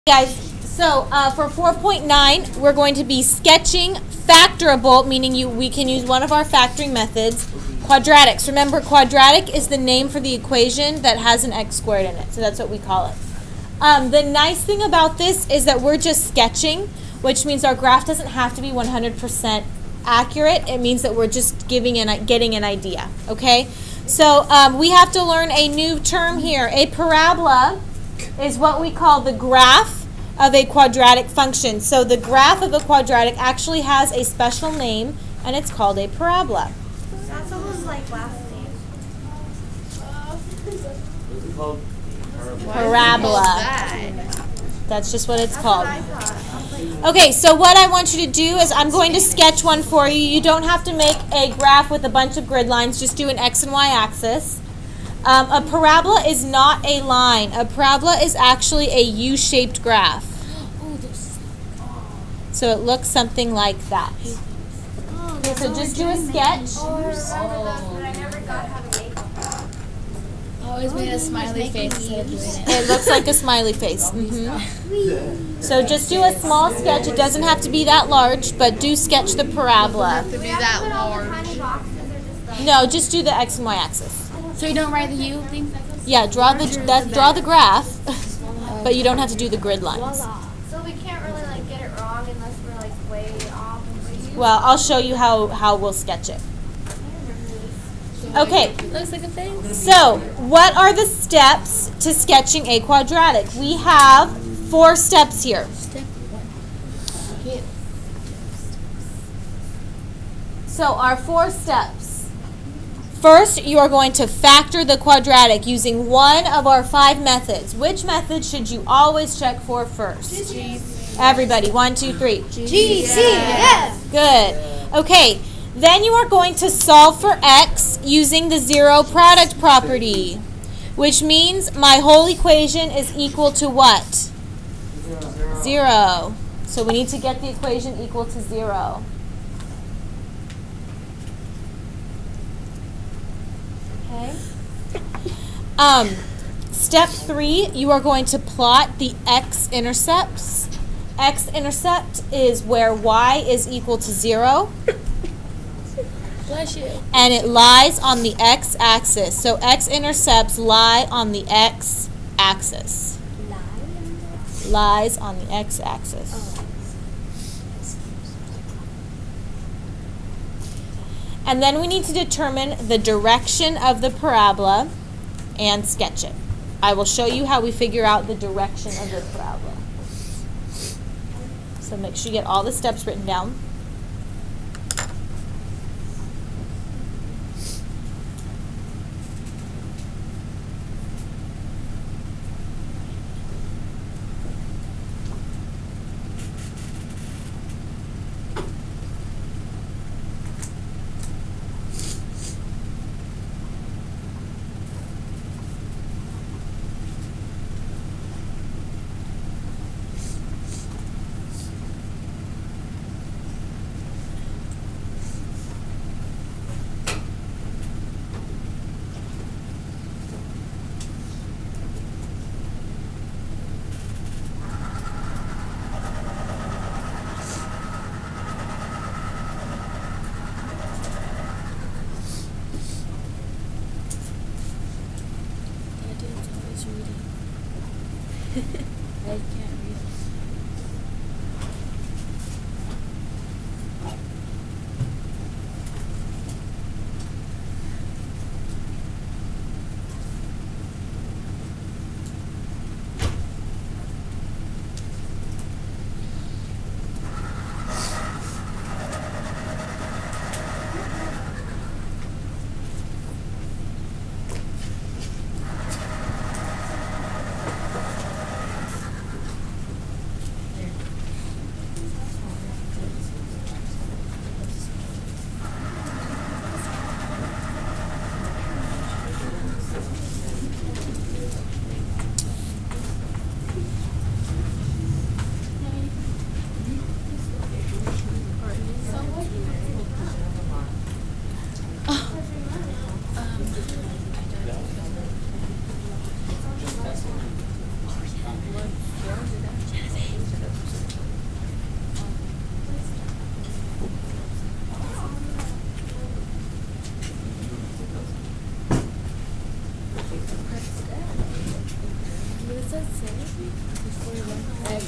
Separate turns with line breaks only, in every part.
Guys, so for 4.9, we're going to be sketching factorable, meaning we can use one of our factoring methods, quadratics. Remember, quadratic is the name for the equation that has an x squared in it, so that's what we call it. The nice thing about this is that we're just sketching, which means our graph doesn't have to be 100% accurate. It means that we're just getting an idea, okay? So we have to learn a new term here. A parabola is what we call the graph of a quadratic function. So the graph of a quadratic actually has a special name, and it's called a parabola.
That's almost like last name.
What's it called?
Parabola. That's just what it's called.
That's what I thought.
Okay, so what I want you to do is I'm going to sketch one for you. You don't have to make a graph with a bunch of grid lines. Just do an x and y axis. A parabola is not a line. A parabola is actually a U-shaped graph. So it looks something like that. Okay, so just do a sketch.
But I never got how to make them.
I always made a smiley face instead of doing it.
It looks like a smiley face. So just do a small sketch. It doesn't have to be that large, but do sketch the parabola.
To be
Do we have to
that
put all the
large.
tiny boxes or just the...
No, just do the x and y axis.
So you don't write the U thing?
Yeah, draw the graph, but you don't have to do the grid lines.
So we can't really like get it wrong unless we're like way off.
Well, I'll show you how we'll sketch it. Okay,
Looks like a face.
so what are the steps to sketching a quadratic? We have 4 steps here.
Step 1.
So our 4 steps. First, you are going to factor the quadratic using one of our 5 methods. Which method should you always check for first? Everybody, 1, 2, 3.
GCF.
Good. Okay, then you are going to solve for x using the zero product property, which means my whole equation is equal to what? 0. So we need to get the equation equal to 0. Okay. Step 3, you are going to plot the x-intercepts. X-intercept is where y is equal to 0.
Bless you.
And it lies on the x-axis. So x-intercepts lie on the x-axis. Lies on the x-axis. And then we need to determine the direction of the parabola and sketch it. I will show you how we figure out the direction of the parabola. So make sure you get all the steps written down.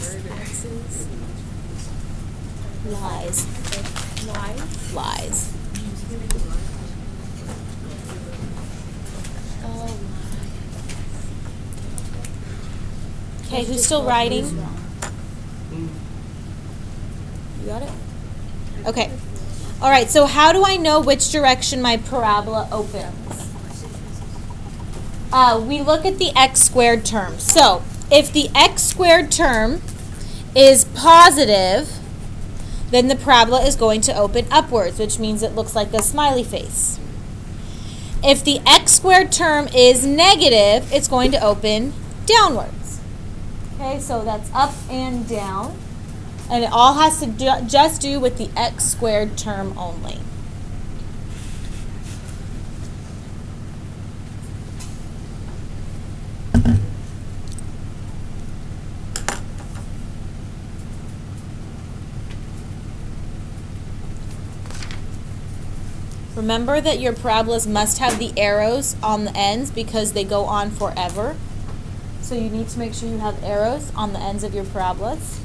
X's.
Lies.
Y.
Lies.
Oh,
Okay, who's still writing? You got it? Okay. All right, so how do I know which direction my parabola opens? We look at the x squared term. So if the x squared term is positive, then the parabola is going to open upwards, which means it looks like a smiley face. If the x squared term is negative, it's going to open downwards. Okay, so that's up and down. And it all has to just do with the x squared term only. Remember that your parabolas must have the arrows on the ends because they go on forever. So you need to make sure you have arrows on the ends of your parabolas.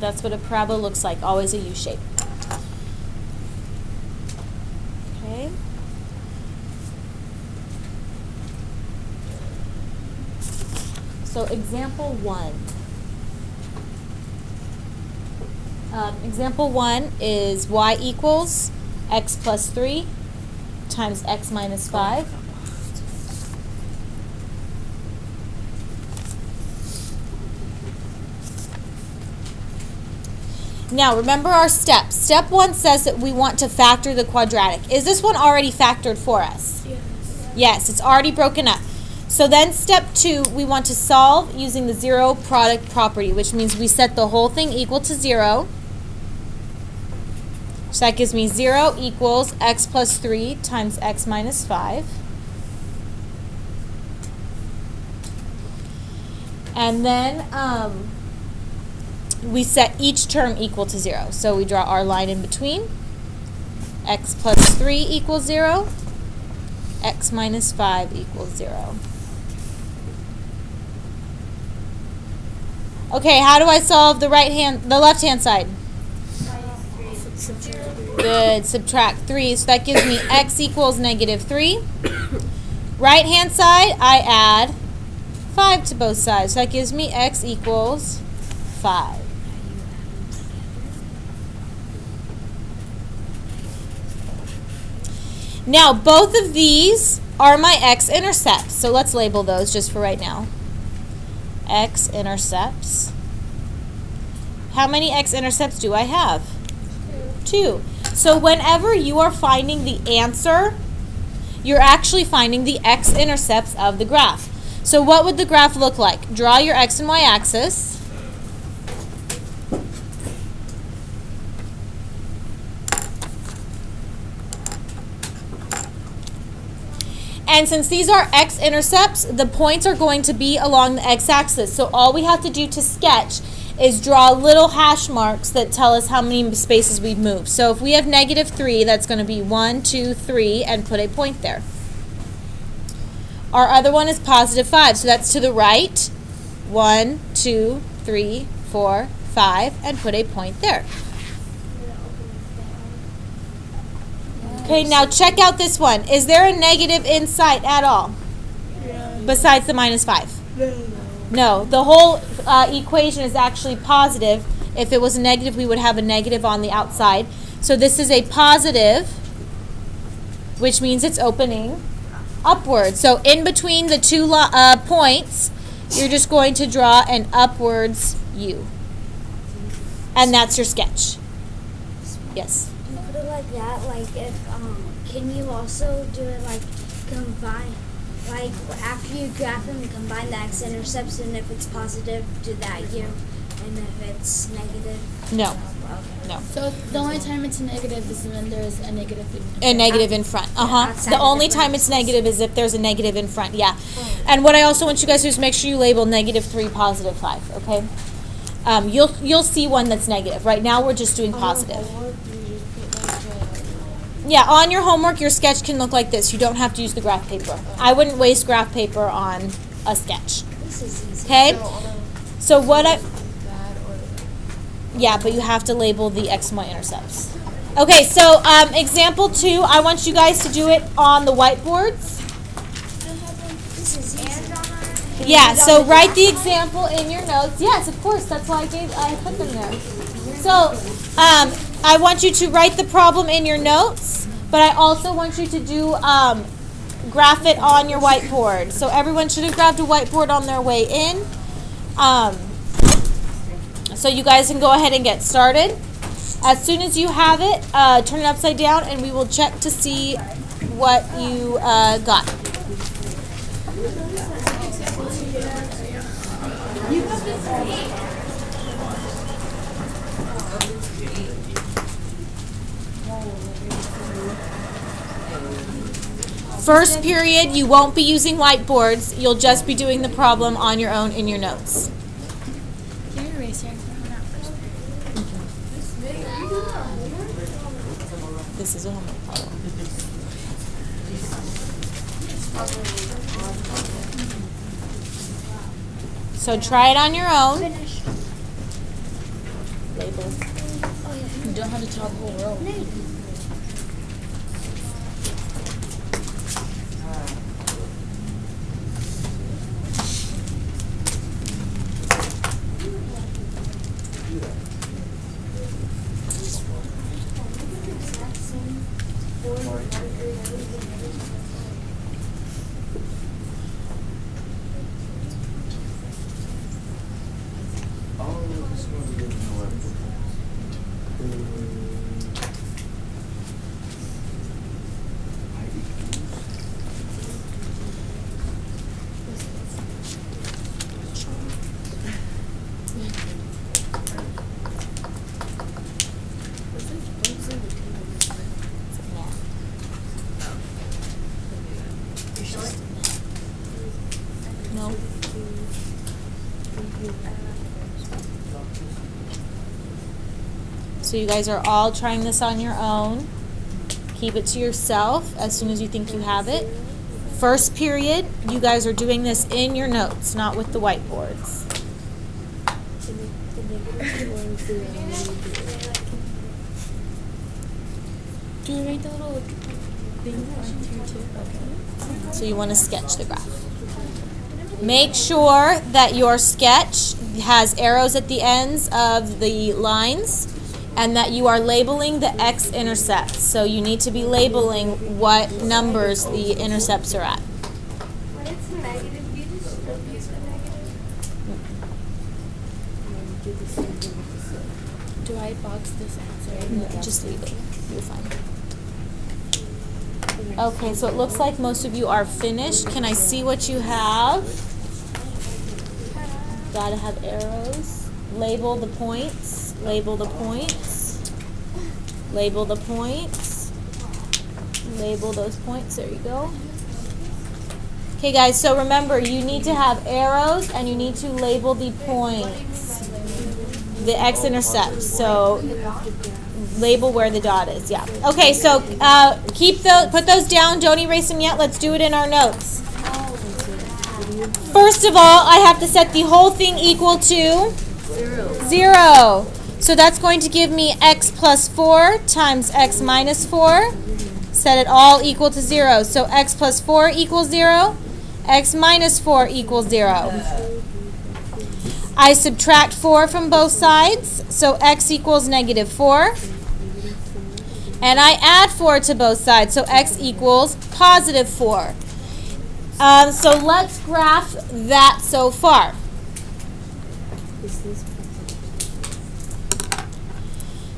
That's what a parabola looks like, always a U shape. Okay. So example 1. Example 1 is y equals x plus 3 times x minus 5. Now, remember our steps. Step 1 says that we want to factor the quadratic. Is this one already factored for us?
Yes.
Yes, it's already broken up. So then step 2, we want to solve using the zero product property, which means we set the whole thing equal to 0. So that gives me 0 equals x plus 3 times x minus 5. And then we set each term equal to 0. So we draw our line in between. X plus 3 equals 0. X minus 5 equals 0. Okay, how do I solve the left-hand side? Good, subtract 3. So that gives me x equals negative 3. Right-hand side, I add 5 to both sides. So that gives me x equals 5. Now, both of these are my x-intercepts. So let's label those just for right now. X-intercepts. How many x-intercepts do I have? 2. So whenever you are finding the answer, you're actually finding the x-intercepts of the graph. So what would the graph look like? Draw your x and y axis. And since these are x-intercepts, the points are going to be along the x-axis. So all we have to do to sketch is draw little hash marks that tell us how many spaces we've moved. So if we have negative 3, that's going to be 1, 2, 3, and put a point there. Our other one is positive 5, so that's to the right. 1, 2, 3, 4, 5, and put a point there. Okay, now check out this one. Is there a negative in sight at all?
Yeah.
Besides the minus 5?
No.
No, the whole equation is actually positive. If it was a negative, we would have a negative on the outside. So this is a positive, which means it's opening upward. So in between the two points, you're just going to draw an upwards U. And that's your sketch. Yes?
You put it like that, like if, can you also do it like combine, like after you graph them, combine the x-intercepts, and if it's positive, do that U, and if it's negative?
No. No.
So the only time it's negative is when there's a negative in front.
A negative in front.
outside
The
the
only time it's negative is if there's a negative in front. Yeah. And what I also want you guys to do is make sure you label -3, +5. Okay. You'll see one that's negative. Right now we're just doing positive. Yeah. On your homework, your sketch can look like this. You don't have to use the graph paper. I wouldn't waste graph paper on a sketch.
This is easy.
Okay. So what I. Yeah, but you have to label the x and y intercepts. Okay, so example 2, I want you guys to do it on the whiteboards.
This is easy.
Yeah, so write the example in your notes. Yes, of course, that's why I put them there. So I want you to write the problem in your notes, but I also want you to do graph it on your whiteboard. So everyone should have grabbed a whiteboard on their way in. So you guys can go ahead and get started. As soon as you have it, turn it upside down and we will check to see what you got. First period, you won't be using whiteboards. You'll just be doing the problem on your own in your notes.
Can you erase your
This is a homework problem. So try it on your own. Label.
You don't have to tell the whole world. No. So you guys are all trying this on your own. Keep it to yourself as soon as you think you have it. First period, you guys are doing this in your notes, not with the whiteboards. Do you write the little thing on here too? Okay.
So you want to sketch the graph. Make sure that your sketch has arrows at the ends of the lines and that you are labeling the x-intercepts. So you need to be labeling what numbers the intercepts are at.
When it's negative, you just use the negative.
Do I box this answer?
Just leave it. You're fine. Okay, so it looks like most of you are finished. Can I see what you have? Gotta have arrows. Label the points. Label the points. Label the points. Label those points. There you go. Okay, guys, so remember, you need to have arrows and you need to label the points. The x-intercepts. So label where the dot is. Yeah. Okay, so put those down. Don't erase them yet. Let's do it in our notes. First of all, I have to set the whole thing equal to 0. So that's going to give me x plus 4 times x minus 4. Set it all equal to 0. So x plus 4 equals 0. X minus 4 equals 0. I subtract 4 from both sides. So x equals negative 4. And I add 4 to both sides. So x equals positive 4. So let's graph that so far.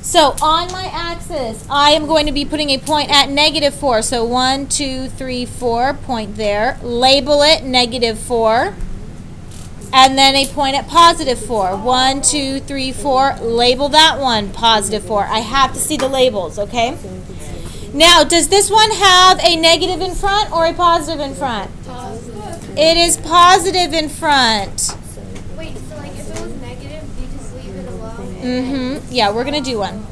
So on my axis, I am going to be putting a point at negative 4. So 1, 2, 3, 4, point there. Label it negative 4. And then a point at positive 4. 1, 2, 3, 4. Label that one positive 4. I have to see the labels, okay? Now, does this one have a negative in front or a positive in front?
Positive.
It is positive in front.
Wait, so like if it was negative, do you just leave it alone?
Yeah, we're going to do one.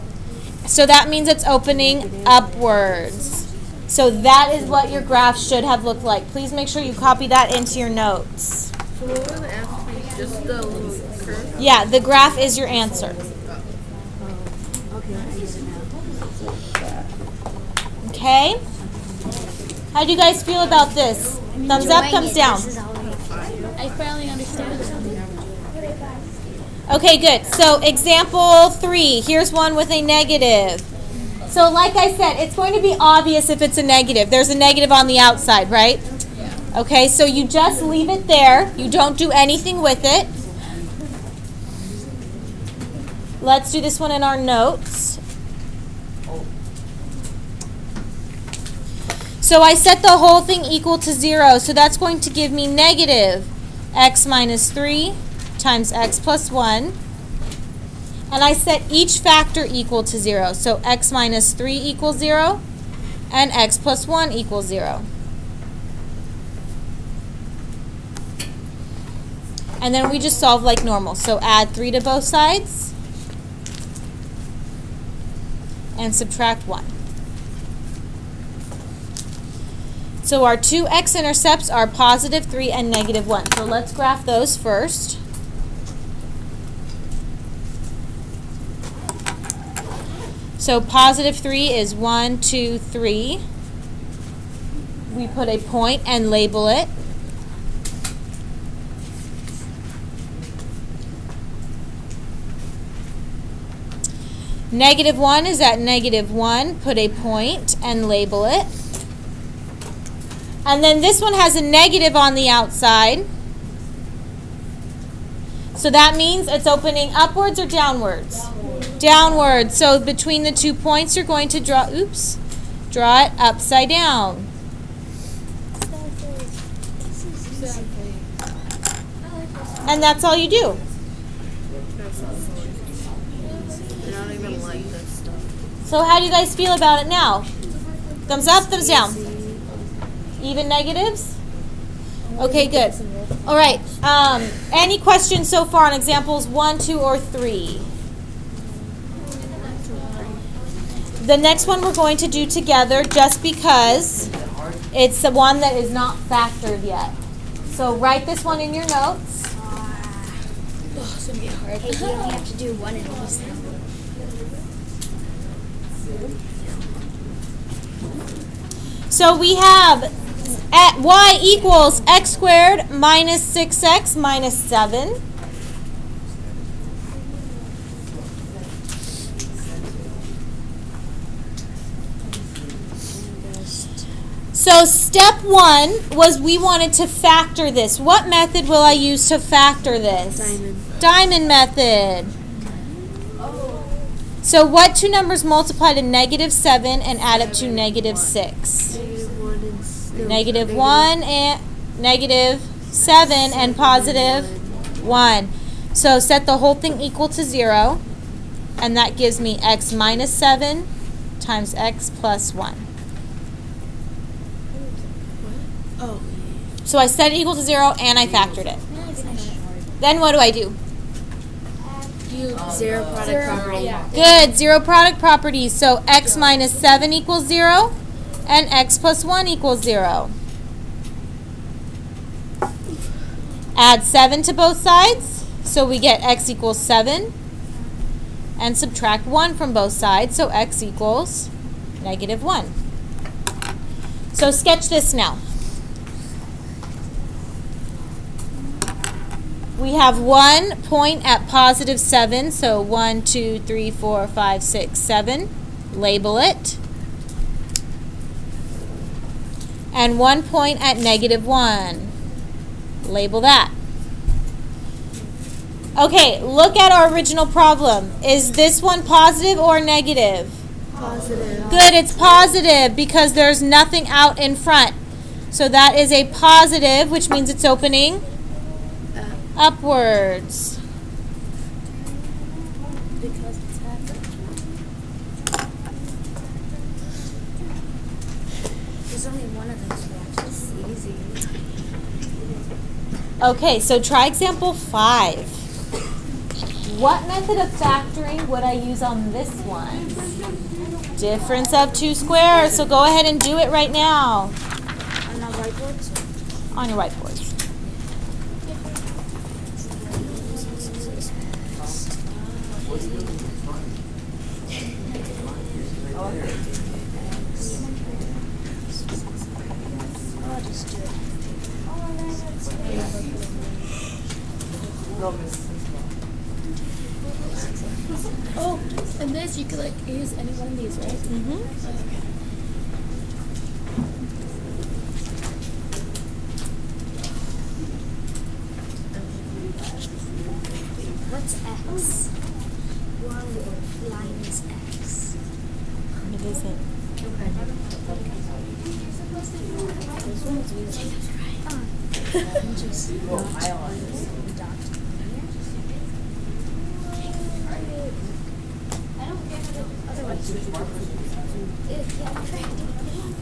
So that means it's opening upwards. So that is what your graph should have looked like. Please make sure you copy that into your notes.
So what would the answer be? Just the little curve?
Yeah, the graph is your answer. Okay? How do you guys feel about this? Thumbs up, thumbs down.
I finally understand.
Okay, good. So example 3, here's one with a negative. So like I said, it's going to be obvious if it's a negative. There's a negative on the outside, right? Okay, so you just leave it there. You don't do anything with it. Let's do this one in our notes. So I set the whole thing equal to 0. So that's going to give me negative x minus 3 times x plus 1. And I set each factor equal to 0. So x minus 3 equals 0 and x plus 1 equals 0. And then we just solve like normal. So add 3 to both sides and subtract 1. So our two x-intercepts are positive 3 and negative 1. So let's graph those first. So positive 3 is 1, 2, 3. We put a point and label it. Negative 1 is at negative 1. Put a point and label it. And then this one has a negative on the outside. So that means it's opening upwards or downwards? Downwards. So between the 2 points, you're going to draw, draw it upside down. And that's all you do.
I don't even like this stuff.
So how do you guys feel about it now? Thumbs up, thumbs down. Even negatives? Okay, good. All right. Any questions so far on examples 1, 2, or 3? The next one we're going to do together just because it's the one that is not factored yet. So write this one in your notes.
It's gonna be hard. Hey, you only have to do one in each time.
So we have at y equals x squared minus 6x minus 7. So step 1 was we wanted to factor this. What method will I use to factor this? Diamond method. So what two numbers multiply to negative 7 and add up to negative 6? Negative 1 and negative 7 and positive 1. So set the whole thing equal to 0. And that gives me x minus 7 times x plus 1.
Oh.
So I set it equal to 0 and I factored it. Then what do I do?
Zero product property.
Good, zero product property. So x minus 7 equals 0 and x plus 1 equals 0. Add 7 to both sides. So we get x equals 7. And subtract 1 from both sides. So x equals negative 1. So sketch this now. We have 1 point at positive 7, so 1, 2, 3, 4, 5, 6, 7. Label it. And 1 point at negative 1. Label that. Okay, look at our original problem. Is this one positive or negative?
Positive.
Good, it's positive because there's nothing out in front. So that is a positive, which means it's opening upwards.
Because it's happening.
There's only one of those watches.
It's easy.
Okay, so try example 5. What method of factoring would I use on this one? Difference of 2 squares. So go ahead and do it right now
On the whiteboards.
on your whiteboards.
I'll just do it.
Oh, and this you could like use any one of these, right?
What's X? One line is X.
It isn't.
I'm just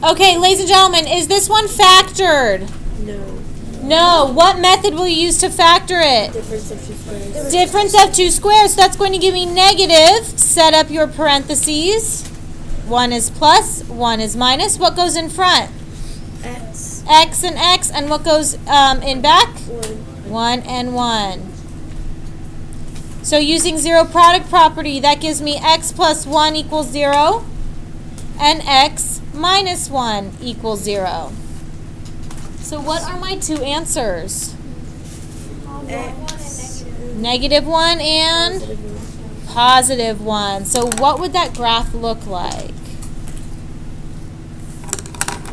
Okay, ladies and gentlemen, is this one factored?
No.
No. What method will you use to factor it?
Difference of 2 squares.
Difference of 2 squares. So that's going to give me negative. Set up your parentheses. 1 is plus, 1 is minus. What goes in front?
X.
X and X. And what goes in back?
1.
1 and 1. So using zero product property, that gives me x plus 1 equals 0 and x minus 1 equals 0. So what are my 2 answers?
X.
Negative 1 and positive 1. So what would that graph look like?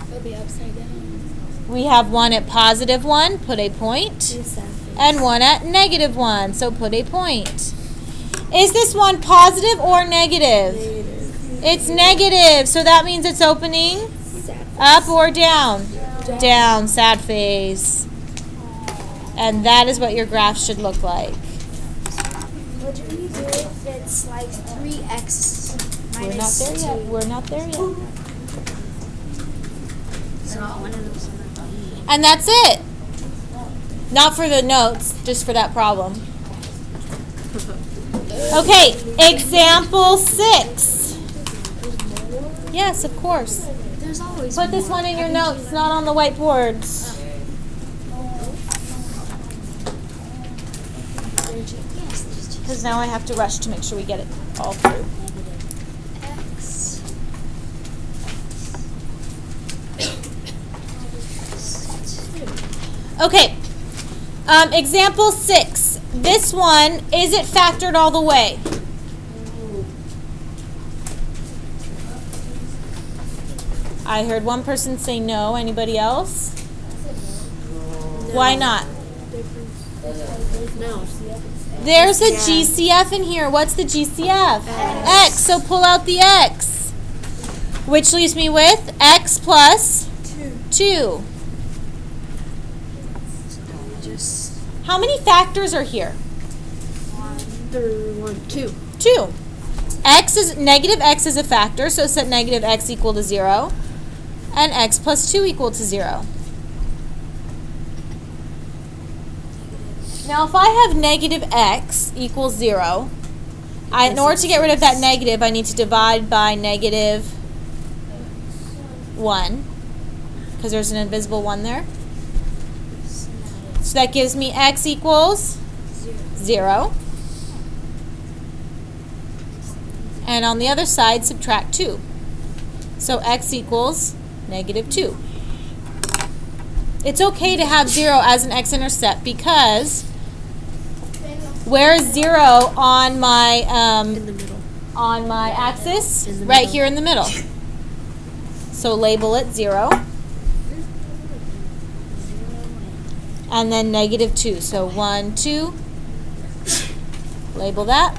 It'll be upside down.
We have 1 at positive 1, put a point, and 1 at negative 1, so put a point. Is this one positive or negative?
Negative.
It's negative, so that means it's opening up or down? Down, sad face. And that is what your graph should look like.
What do we do if it's like 3x
We're not
minus
there
2?
yet. We're not there yet.
So one of those.
And that's it. Not for the notes, just for that problem. Okay, example 6. Yes, of course.
There's always
Put this one in your notes, not on the whiteboards.
Yes, there's just
Because now I have to rush to make sure we get it all through.
x.
Okay, example 6. This one, is it factored all the way? I heard one person say no. Anybody else? Why not?
No.
There's a GCF in here. What's the GCF? X. So pull out the X. Which leaves me with X plus 2.
Just
How many factors are here?
2.
2. X is negative X is a factor, so set negative X equal to 0. And X plus 2 equal to 0. Now if I have negative X equals 0, in order to get rid of that negative, I need to divide by negative 1. Because there's an invisible 1 there. So that gives me X equals 0. And on the other side, subtract 2. So X equals negative 2. It's okay to have 0 as an x-intercept because where is 0 on my
In the middle.
on my axis?
In the
Right
middle.
here in the middle. So label it 0. And then negative 2. So 1, 2. Label that.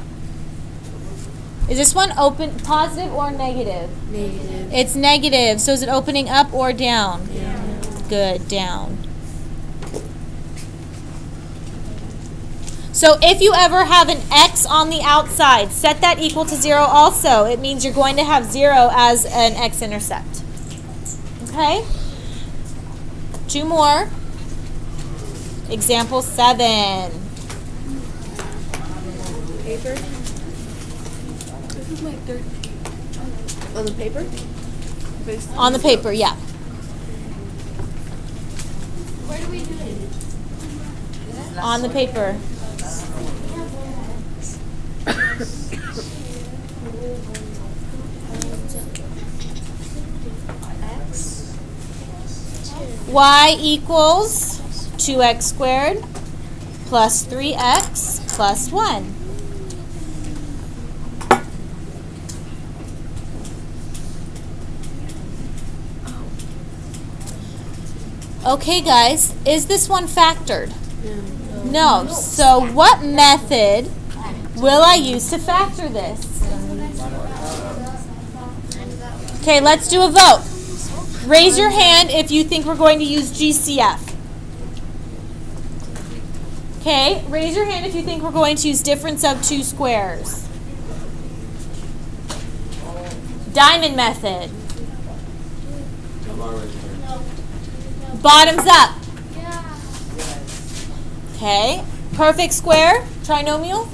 Is this one open, positive or negative?
Negative.
It's negative. So is it opening up or down?
Yeah.
Good, down. So if you ever have an x on the outside, set that equal to 0 also. It means you're going to have 0 as an x-intercept. Okay? 2 more. Example 7.
Paper. This is my third. On the paper?
On the paper, yeah.
Where do we do it?
On the paper. Y equals 2x squared plus 3x plus 1. Okay, guys, is this one factored? No. So what method will I use to factor this? Okay, let's do a vote. Raise your hand if you think we're going to use GCF. Okay, raise your hand if you think we're going to use difference of two squares. Diamond method. Bottoms up. Okay, perfect square, trinomial.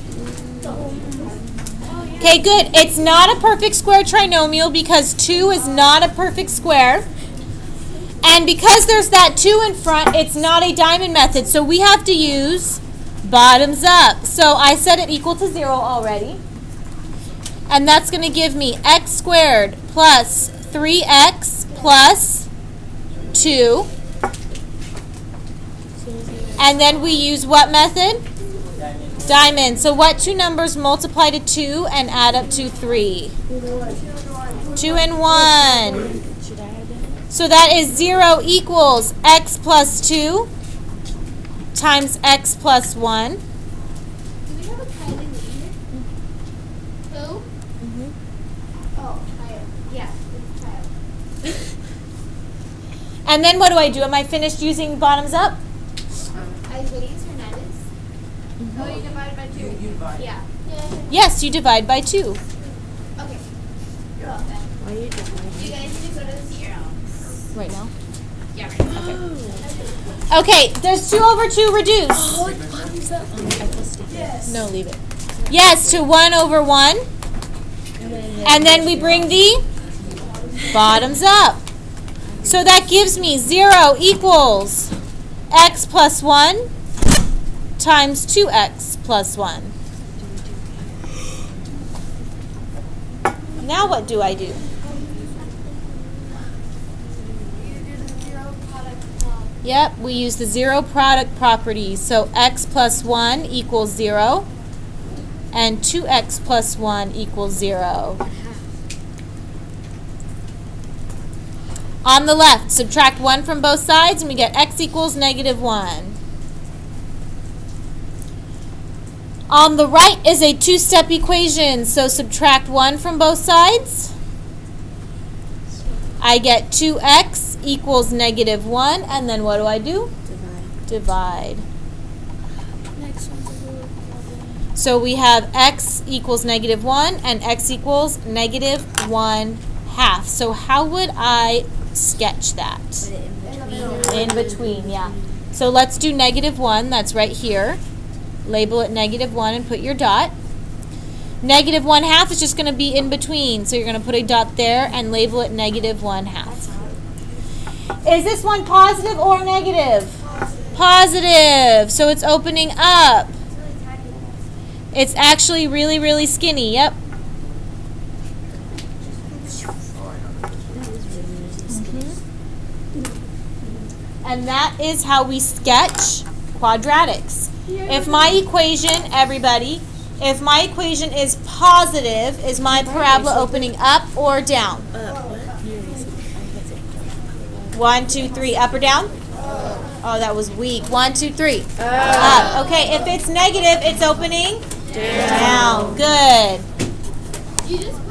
Okay, good. It's not a perfect square trinomial because 2 is not a perfect square. And because there's that 2 in front, it's not a diamond method. So we have to use bottoms up. So I set it equal to 0 already. And that's going to give me x squared plus 3x plus 2. And then we use what method? Diamond. So what two numbers multiply to 2 and add up to 3? 2 and 1. So that is 0 equals x plus 2 times x plus 1.
Do we have a Kyle in the ear? Who? Oh, Kyle. Yeah, it's Kyle.
And then what do I do? Am I finished using bottoms up?
Isaias Hernandez. Oh, you divide by 2. You divide. Yeah.
Yes, you divide by 2.
Okay. You're all set. You guys need to go to the zero.
Right now?
Yeah, right. Okay.
Okay, does 2 over 2 reduce?
Oh, it bottoms up.
Yes.
No, leave it. Yes, to 1 over 1. And then we bring the bottoms up. So that gives me 0 equals x plus 1 times 2x plus 1. Now what do I do?
You do the zero product law.
Yep, we use the zero product property. So x plus 1 equals 0 and 2x plus 1 equals 0. On the left, subtract 1 from both sides and we get x equals negative 1. On the right is a two-step equation, so subtract 1 from both sides. I get 2x equals negative 1, and then what do? Divide.
Next one's a little problem.
So we have x equals negative 1 and x equals negative 1/2. So how would I sketch that? In between, yeah. So let's do negative 1, that's right here. Label it negative 1 and put your dot. Negative 1/2 is just going to be in between. So you're going to put a dot there and label it negative 1/2. Is this one positive or negative? Positive. So it's opening up. It's actually really, really skinny. Yep. And that is how we sketch quadratics. If my equation, everybody, if my equation is positive, is my parabola opening up or down? 1, 2, 3, up or down? Oh, that was weak. 1, 2, 3. Up. Okay, if it's negative, it's opening down. Good.
You just